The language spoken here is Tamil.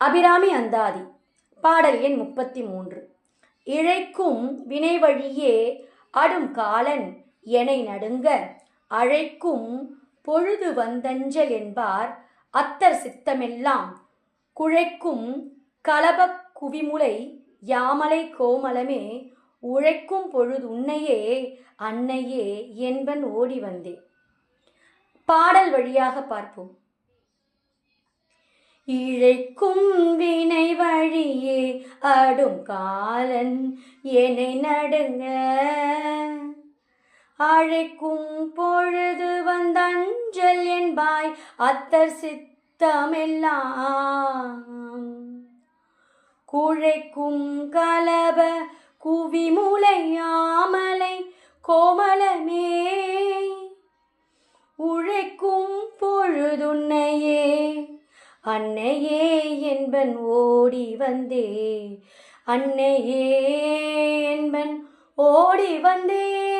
அபிராமி அந்தாதி. பாடல் எண் 33. இழைக்கும் வினை வழியே அடும் காலன் எனை நடுங்க அழைக்கும் பொழுது வந்தஞ்சல் என்பார் அத்தர் சித்தமெல்லாம் குழைக்கும் கலபக் குவிமுலை யாமலை கோமலமே உழைக்கும் பொழுது உன்னையே அன்னையே என்பன் ஓடி வந்தே. பாடல் வழியாக பார்ப்போம். இழைக்கும் வினை வழியே அடும் காலன் எனை நடுங்க அழைக்கும் பொழுது வந்தஞ்சல் என்பாய் அத்தர் சித்தமெல்லாம் குழைக்கும் கலப குவிமுலையாமலை கோமலமே உழைக்கும் பொழுதுன்னையே அன்னையே என்பன் ஓடி வந்தே. அன்னையே என்பன் ஓடி வந்தே.